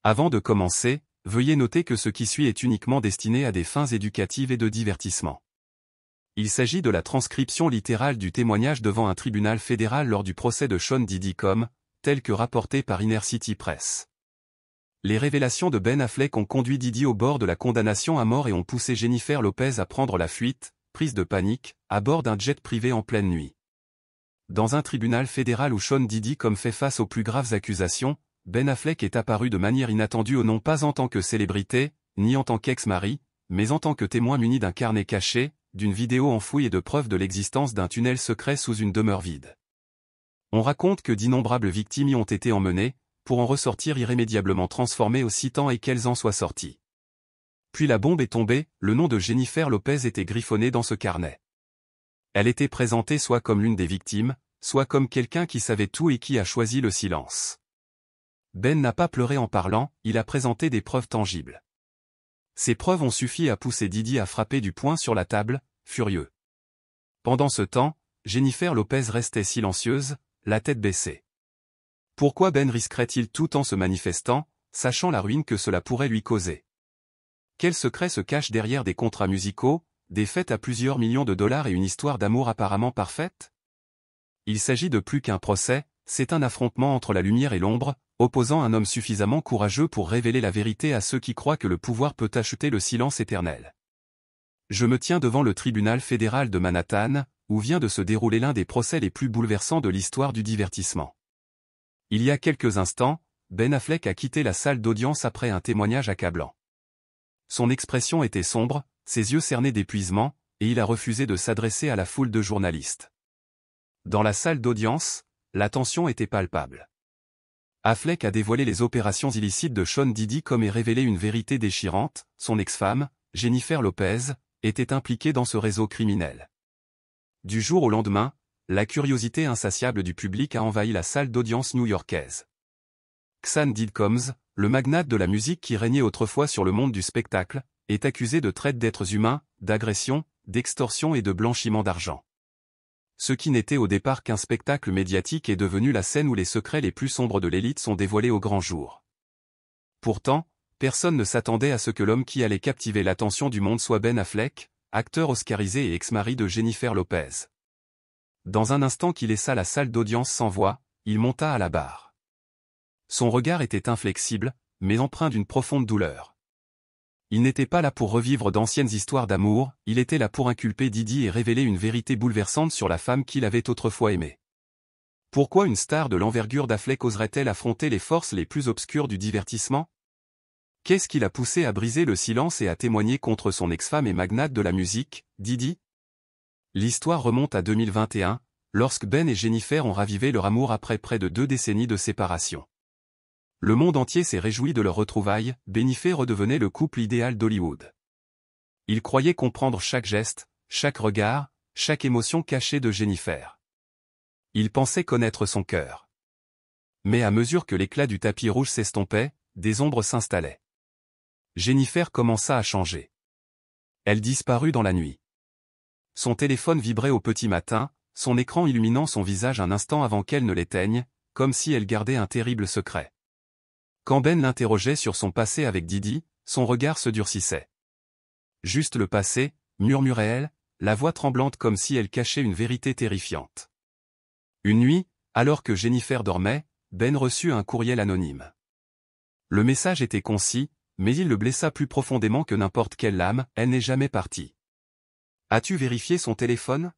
Avant de commencer, veuillez noter que ce qui suit est uniquement destiné à des fins éducatives et de divertissement. Il s'agit de la transcription littérale du témoignage devant un tribunal fédéral lors du procès de Sean Diddy tel que rapporté par Inner City Press. Les révélations de Ben Affleck ont conduit Diddy au bord de la condamnation à mort et ont poussé Jennifer Lopez à prendre la fuite, prise de panique, à bord d'un jet privé en pleine nuit. Dans un tribunal fédéral où Sean Diddy fait face aux plus graves accusations, Ben Affleck est apparu de manière inattendue non pas en tant que célébrité, ni en tant qu'ex-mari, mais en tant que témoin muni d'un carnet caché, d'une vidéo enfouie et de preuves de l'existence d'un tunnel secret sous une demeure vide. On raconte que d'innombrables victimes y ont été emmenées, pour en ressortir irrémédiablement transformées aussi tant et qu'elles en soient sorties. Puis la bombe est tombée, le nom de Jennifer Lopez était griffonné dans ce carnet. Elle était présentée soit comme l'une des victimes, soit comme quelqu'un qui savait tout et qui a choisi le silence. Ben n'a pas pleuré en parlant, il a présenté des preuves tangibles. Ces preuves ont suffi à pousser Diddy à frapper du poing sur la table, furieux. Pendant ce temps, Jennifer Lopez restait silencieuse, la tête baissée. Pourquoi Ben risquerait-il tout en se manifestant, sachant la ruine que cela pourrait lui causer? Quel secret se cache derrière des contrats musicaux, des fêtes à plusieurs millions de dollars et une histoire d'amour apparemment parfaite? Il s'agit de plus qu'un procès, c'est un affrontement entre la lumière et l'ombre, opposant un homme suffisamment courageux pour révéler la vérité à ceux qui croient que le pouvoir peut acheter le silence éternel. Je me tiens devant le tribunal fédéral de Manhattan, où vient de se dérouler l'un des procès les plus bouleversants de l'histoire du divertissement. Il y a quelques instants, Ben Affleck a quitté la salle d'audience après un témoignage accablant. Son expression était sombre, ses yeux cernaient d'épuisement, et il a refusé de s'adresser à la foule de journalistes. Dans la salle d'audience, la tension était palpable. Affleck a dévoilé les opérations illicites de Sean Diddy et révélé une vérité déchirante, son ex-femme, Jennifer Lopez, était impliquée dans ce réseau criminel. Du jour au lendemain, la curiosité insatiable du public a envahi la salle d'audience new-yorkaise. Sean Diddy, le magnate de la musique qui régnait autrefois sur le monde du spectacle, est accusé de traite d'êtres humains, d'agression, d'extorsion et de blanchiment d'argent. Ce qui n'était au départ qu'un spectacle médiatique est devenu la scène où les secrets les plus sombres de l'élite sont dévoilés au grand jour. Pourtant, personne ne s'attendait à ce que l'homme qui allait captiver l'attention du monde soit Ben Affleck, acteur oscarisé et ex-mari de Jennifer Lopez. Dans un instant qu'il laissa la salle d'audience sans voix, il monta à la barre. Son regard était inflexible, mais empreint d'une profonde douleur. Il n'était pas là pour revivre d'anciennes histoires d'amour, il était là pour inculper Diddy et révéler une vérité bouleversante sur la femme qu'il avait autrefois aimée. Pourquoi une star de l'envergure d'Affleck oserait-elle affronter les forces les plus obscures du divertissement? Qu'est-ce qui l'a poussé à briser le silence et à témoigner contre son ex-femme et magnate de la musique, Diddy? L'histoire remonte à 2021, lorsque Ben et Jennifer ont ravivé leur amour après près de 2 décennies de séparation. Le monde entier s'est réjoui de leur retrouvaille, Jennifer redevenait le couple idéal d'Hollywood. Il croyait comprendre chaque geste, chaque regard, chaque émotion cachée de Jennifer. Il pensait connaître son cœur. Mais à mesure que l'éclat du tapis rouge s'estompait, des ombres s'installaient. Jennifer commença à changer. Elle disparut dans la nuit. Son téléphone vibrait au petit matin, son écran illuminant son visage un instant avant qu'elle ne l'éteigne, comme si elle gardait un terrible secret. Quand Ben l'interrogeait sur son passé avec Diddy, son regard se durcissait. Juste le passé, murmurait-elle, la voix tremblante comme si elle cachait une vérité terrifiante. Une nuit, alors que Jennifer dormait, Ben reçut un courriel anonyme. Le message était concis, mais il le blessa plus profondément que n'importe quelle lame, elle n'est jamais partie. As-tu vérifié son téléphone?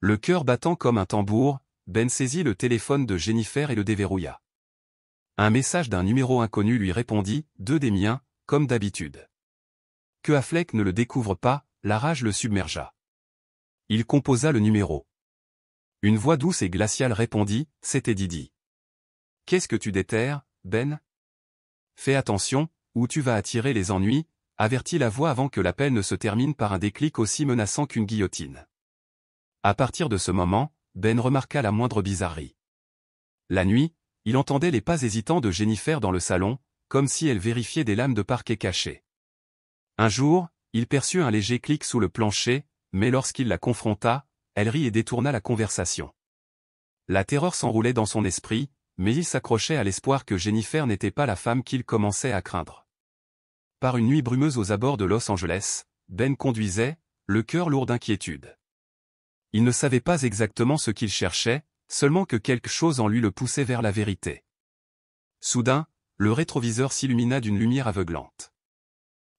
Le cœur battant comme un tambour, Ben saisit le téléphone de Jennifer et le déverrouilla. Un message d'un numéro inconnu lui répondit, 2 des miens, comme d'habitude. Que Affleck ne le découvre pas, la rage le submergea. Il composa le numéro. Une voix douce et glaciale répondit, c'était Diddy. Qu'est-ce que tu déterres, Ben? Fais attention, ou tu vas attirer les ennuis, avertit la voix avant que l'appel ne se termine par un déclic aussi menaçant qu'une guillotine. À partir de ce moment, Ben remarqua la moindre bizarrerie. La nuit, il entendait les pas hésitants de Jennifer dans le salon, comme si elle vérifiait des lames de parquet cachées. Un jour, il perçut un léger clic sous le plancher, mais lorsqu'il la confronta, elle rit et détourna la conversation. La terreur s'enroulait dans son esprit, mais il s'accrochait à l'espoir que Jennifer n'était pas la femme qu'il commençait à craindre. Par une nuit brumeuse aux abords de Los Angeles, Ben conduisait, le cœur lourd d'inquiétude. Il ne savait pas exactement ce qu'il cherchait, seulement que quelque chose en lui le poussait vers la vérité. Soudain, le rétroviseur s'illumina d'une lumière aveuglante.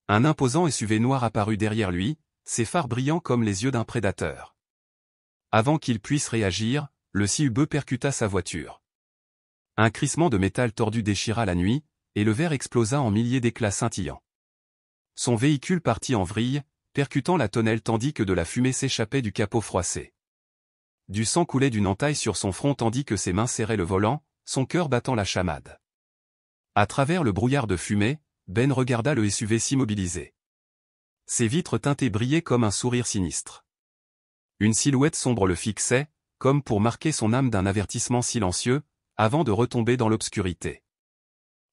Un imposant SUV noir apparut derrière lui, ses phares brillants comme les yeux d'un prédateur. Avant qu'il puisse réagir, le SUV percuta sa voiture. Un crissement de métal tordu déchira la nuit, et le verre explosa en milliers d'éclats scintillants. Son véhicule partit en vrille, percutant la tonnelle tandis que de la fumée s'échappait du capot froissé. Du sang coulait d'une entaille sur son front tandis que ses mains serraient le volant, son cœur battant la chamade. À travers le brouillard de fumée, Ben regarda le SUV s'immobiliser. Ses vitres teintées brillaient comme un sourire sinistre. Une silhouette sombre le fixait, comme pour marquer son âme d'un avertissement silencieux, avant de retomber dans l'obscurité.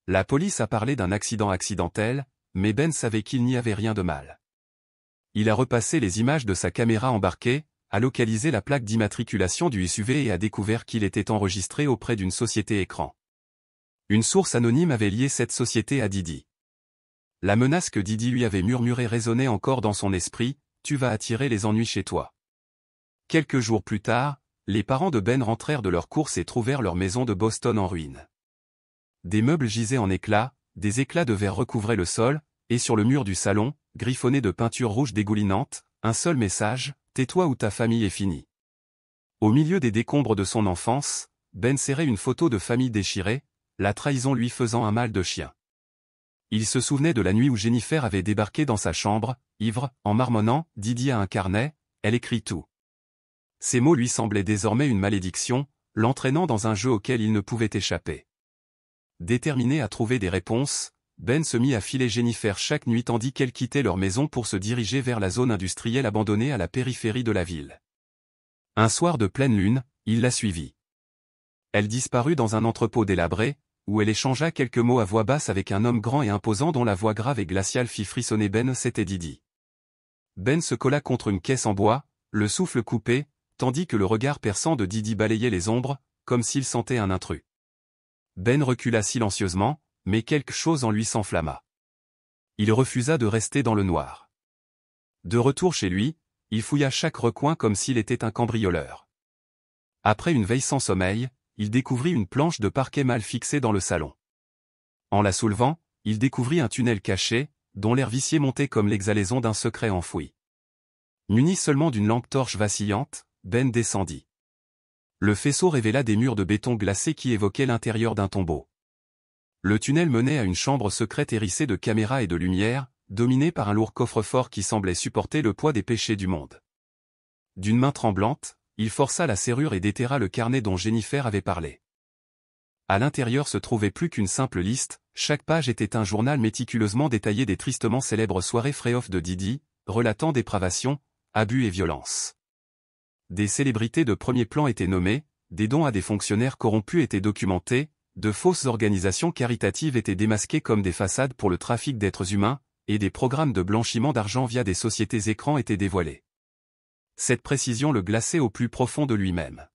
La police a parlé d'un accident accidentel, mais Ben savait qu'il n'y avait rien de mal. Il a repassé les images de sa caméra embarquée, a localisé la plaque d'immatriculation du SUV et a découvert qu'il était enregistré auprès d'une société écran. Une source anonyme avait lié cette société à Didi. La menace que Didi lui avait murmurée résonnait encore dans son esprit, « Tu vas attirer les ennuis chez toi ». Quelques jours plus tard, les parents de Ben rentrèrent de leur course et trouvèrent leur maison de Boston en ruine. Des meubles gisaient en éclats, des éclats de verre recouvraient le sol, et sur le mur du salon, griffonné de peinture rouge dégoulinante, un seul message, « Tais-toi ou ta famille est finie ». Au milieu des décombres de son enfance, Ben serrait une photo de famille déchirée, la trahison lui faisant un mal de chien. Il se souvenait de la nuit où Jennifer avait débarqué dans sa chambre, ivre, en marmonnant, Didi a un carnet, elle écrit tout. Ces mots lui semblaient désormais une malédiction, l'entraînant dans un jeu auquel il ne pouvait échapper. Déterminé à trouver des réponses, Ben se mit à filer Jennifer chaque nuit tandis qu'elle quittait leur maison pour se diriger vers la zone industrielle abandonnée à la périphérie de la ville. Un soir de pleine lune, il la suivit. Elle disparut dans un entrepôt délabré, où elle échangea quelques mots à voix basse avec un homme grand et imposant dont la voix grave et glaciale fit frissonner Ben. C'était Didi. Ben se colla contre une caisse en bois, le souffle coupé, tandis que le regard perçant de Didi balayait les ombres, comme s'il sentait un intrus. Ben recula silencieusement, mais quelque chose en lui s'enflamma. Il refusa de rester dans le noir. De retour chez lui, il fouilla chaque recoin comme s'il était un cambrioleur. Après une veille sans sommeil, il découvrit une planche de parquet mal fixée dans le salon. En la soulevant, il découvrit un tunnel caché, dont l'air vicié montait comme l'exhalaison d'un secret enfoui. Muni seulement d'une lampe torche vacillante, Ben descendit. Le faisceau révéla des murs de béton glacé qui évoquaient l'intérieur d'un tombeau. Le tunnel menait à une chambre secrète hérissée de caméras et de lumière, dominée par un lourd coffre-fort qui semblait supporter le poids des péchés du monde. D'une main tremblante, il força la serrure et déterra le carnet dont Jennifer avait parlé. À l'intérieur se trouvait plus qu'une simple liste, chaque page était un journal méticuleusement détaillé des tristement célèbres soirées free-off de Didi, relatant dépravation, abus et violence. Des célébrités de premier plan étaient nommées, des dons à des fonctionnaires corrompus étaient documentés, de fausses organisations caritatives étaient démasquées comme des façades pour le trafic d'êtres humains, et des programmes de blanchiment d'argent via des sociétés écrans étaient dévoilés. Cette précision le glaçait au plus profond de lui-même.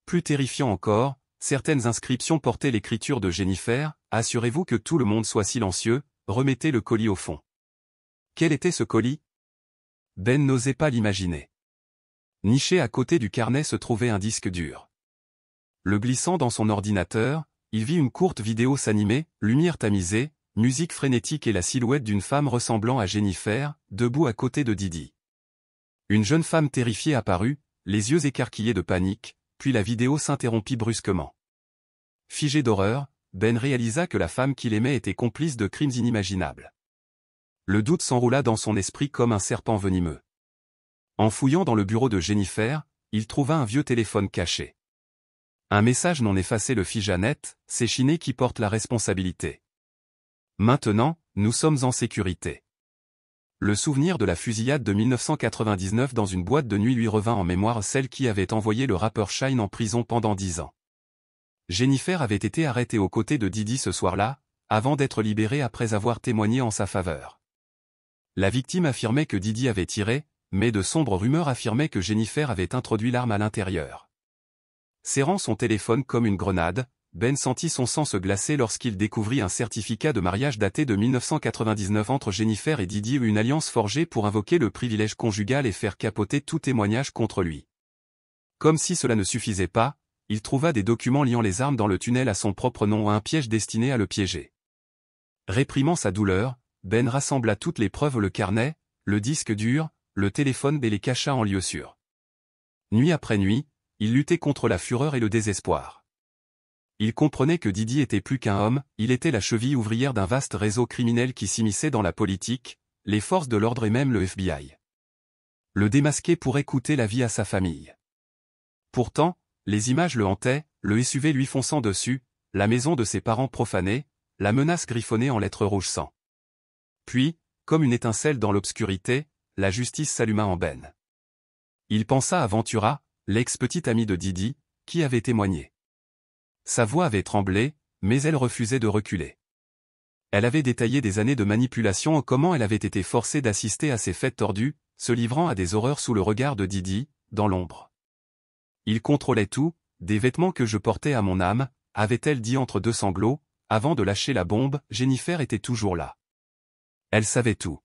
Plus terrifiant encore, certaines inscriptions portaient l'écriture de Jennifer, « Assurez-vous que tout le monde soit silencieux, remettez le colis au fond ». Quel était ce colis? Ben n'osait pas l'imaginer. Niché à côté du carnet se trouvait un disque dur. Le glissant dans son ordinateur, il vit une courte vidéo s'animer, lumière tamisée, musique frénétique et la silhouette d'une femme ressemblant à Jennifer, debout à côté de Didi. Une jeune femme terrifiée apparut, les yeux écarquillés de panique, puis la vidéo s'interrompit brusquement. Figé d'horreur, Ben réalisa que la femme qu'il aimait était complice de crimes inimaginables. Le doute s'enroula dans son esprit comme un serpent venimeux. En fouillant dans le bureau de Jennifer, il trouva un vieux téléphone caché. Un message non effacé le fit Jeannette, c'est Chiné qui porte la responsabilité. Maintenant, nous sommes en sécurité. Le souvenir de la fusillade de 1999 dans une boîte de nuit lui revint en mémoire, celle qui avait envoyé le rappeur Shyne en prison pendant 10 ans. Jennifer avait été arrêtée aux côtés de Didi ce soir-là, avant d'être libérée après avoir témoigné en sa faveur. La victime affirmait que Didi avait tiré, mais de sombres rumeurs affirmaient que Jennifer avait introduit l'arme à l'intérieur. Serrant son téléphone comme une grenade, Ben sentit son sang se glacer lorsqu'il découvrit un certificat de mariage daté de 1999 entre Jennifer et Didi, une alliance forgée pour invoquer le privilège conjugal et faire capoter tout témoignage contre lui. Comme si cela ne suffisait pas, il trouva des documents liant les armes dans le tunnel à son propre nom, un piège destiné à le piéger. Réprimant sa douleur, Ben rassembla toutes les preuves, le carnet, le disque dur, le téléphone, et les cacha en lieu sûr. Nuit après nuit, il luttait contre la fureur et le désespoir. Il comprenait que Didi était plus qu'un homme, il était la cheville ouvrière d'un vaste réseau criminel qui s'immisçait dans la politique, les forces de l'ordre et même le FBI. Le démasquer pourrait coûter la vie à sa famille. Pourtant, les images le hantaient, le SUV lui fonçant dessus, la maison de ses parents profanée, la menace griffonnée en lettres rouges sang. Puis, comme une étincelle dans l'obscurité, la justice s'alluma en Ben. Il pensa à Ventura, l'ex-petite amie de Didi, qui avait témoigné. Sa voix avait tremblé, mais elle refusait de reculer. Elle avait détaillé des années de manipulation, comment elle avait été forcée d'assister à ces fêtes tordues, se livrant à des horreurs sous le regard de Didi, dans l'ombre. Il contrôlait tout, des vêtements que je portais à mon âme, avait-elle dit entre deux sanglots, avant de lâcher la bombe. Jennifer était toujours là. Elle savait tout.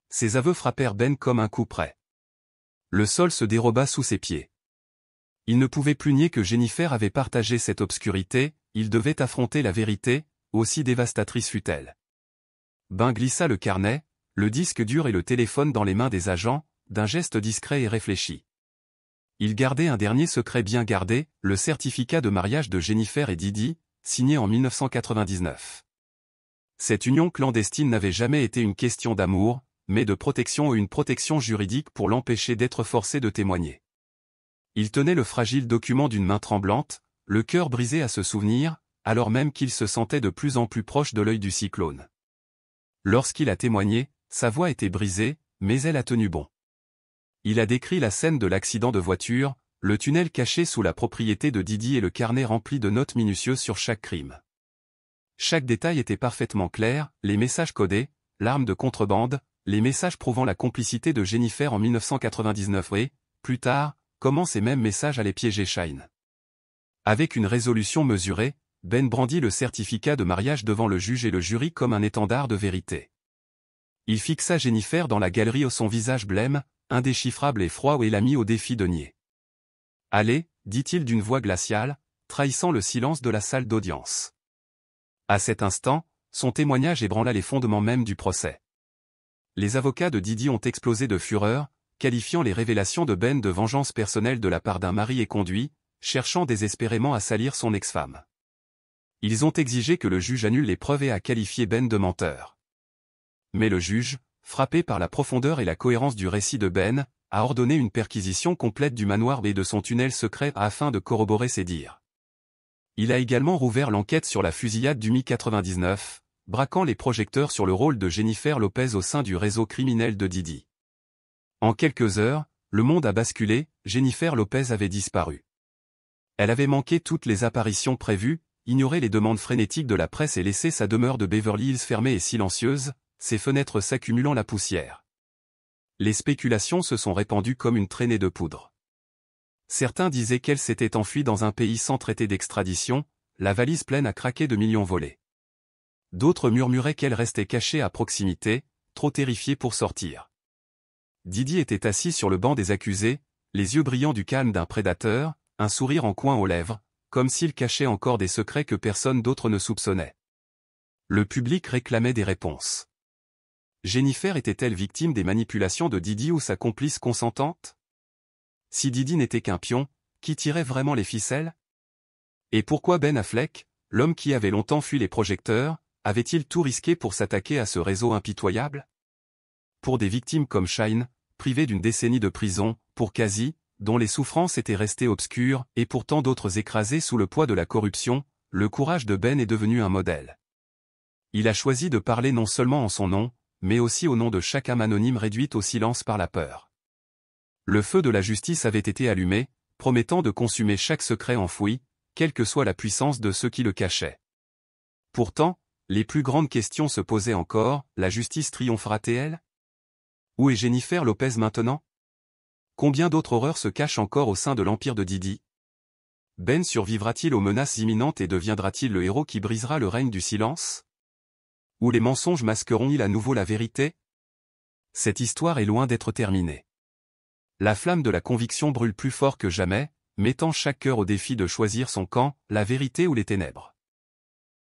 Ses aveux frappèrent Ben comme un coup près. Le sol se déroba sous ses pieds. Il ne pouvait plus nier que Jennifer avait partagé cette obscurité, il devait affronter la vérité, aussi dévastatrice fût-elle. Ben glissa le carnet, le disque dur et le téléphone dans les mains des agents, d'un geste discret et réfléchi. Il gardait un dernier secret bien gardé, le certificat de mariage de Jennifer et Didi, signé en 1999. Cette union clandestine n'avait jamais été une question d'amour, mais de protection, et une protection juridique pour l'empêcher d'être forcé de témoigner. Il tenait le fragile document d'une main tremblante, le cœur brisé à se souvenir, alors même qu'il se sentait de plus en plus proche de l'œil du cyclone. Lorsqu'il a témoigné, sa voix était brisée, mais elle a tenu bon. Il a décrit la scène de l'accident de voiture, le tunnel caché sous la propriété de Didi et le carnet rempli de notes minutieuses sur chaque crime. Chaque détail était parfaitement clair, les messages codés, l'arme de contrebande, les messages prouvant la complicité de Jennifer en 1999 et, plus tard, comment ces mêmes messages allaient piéger Shine. Avec une résolution mesurée, Ben brandit le certificat de mariage devant le juge et le jury comme un étendard de vérité. Il fixa Jennifer dans la galerie, son visage blême, indéchiffrable et froid, et l'a mis au défi de nier. « Allez » dit-il d'une voix glaciale, trahissant le silence de la salle d'audience. À cet instant, son témoignage ébranla les fondements même du procès. Les avocats de Didi ont explosé de fureur, qualifiant les révélations de Ben de vengeance personnelle de la part d'un mari éconduit, cherchant désespérément à salir son ex-femme. Ils ont exigé que le juge annule les preuves et a qualifié Ben de menteur. Mais le juge, frappé par la profondeur et la cohérence du récit de Ben, a ordonné une perquisition complète du manoir et de son tunnel secret afin de corroborer ses dires. Il a également rouvert l'enquête sur la fusillade du Mi-99, braquant les projecteurs sur le rôle de Jennifer Lopez au sein du réseau criminel de Didi. En quelques heures, le monde a basculé, Jennifer Lopez avait disparu. Elle avait manqué toutes les apparitions prévues, ignoré les demandes frénétiques de la presse et laissé sa demeure de Beverly Hills fermée et silencieuse, ses fenêtres s'accumulant la poussière. Les spéculations se sont répandues comme une traînée de poudre. Certains disaient qu'elle s'était enfuie dans un pays sans traité d'extradition, la valise pleine à craquer de millions volés. D'autres murmuraient qu'elle restait cachée à proximité, trop terrifiée pour sortir. Didi était assis sur le banc des accusés, les yeux brillants du calme d'un prédateur, un sourire en coin aux lèvres, comme s'il cachait encore des secrets que personne d'autre ne soupçonnait. Le public réclamait des réponses. Jennifer était-elle victime des manipulations de Didi ou sa complice consentante? Si Didi n'était qu'un pion, qui tirait vraiment les ficelles? Et pourquoi Ben Affleck, l'homme qui avait longtemps fui les projecteurs, avait-il tout risqué pour s'attaquer à ce réseau impitoyable? Pour des victimes comme Shine, privées d'une décennie de prison, pour Cassie, dont les souffrances étaient restées obscures, et pour tant d'autres écrasés sous le poids de la corruption, le courage de Ben est devenu un modèle. Il a choisi de parler non seulement en son nom, mais aussi au nom de chaque âme anonyme réduite au silence par la peur. Le feu de la justice avait été allumé, promettant de consumer chaque secret enfoui, quelle que soit la puissance de ceux qui le cachaient. Pourtant, les plus grandes questions se posaient encore, la justice triomphera-t-elle? Où est Jennifer Lopez maintenant? Combien d'autres horreurs se cachent encore au sein de l'empire de Didi? Ben survivra-t-il aux menaces imminentes et deviendra-t-il le héros qui brisera le règne du silence? Ou les mensonges masqueront-ils à nouveau la vérité? Cette histoire est loin d'être terminée. La flamme de la conviction brûle plus fort que jamais, mettant chaque cœur au défi de choisir son camp, la vérité ou les ténèbres.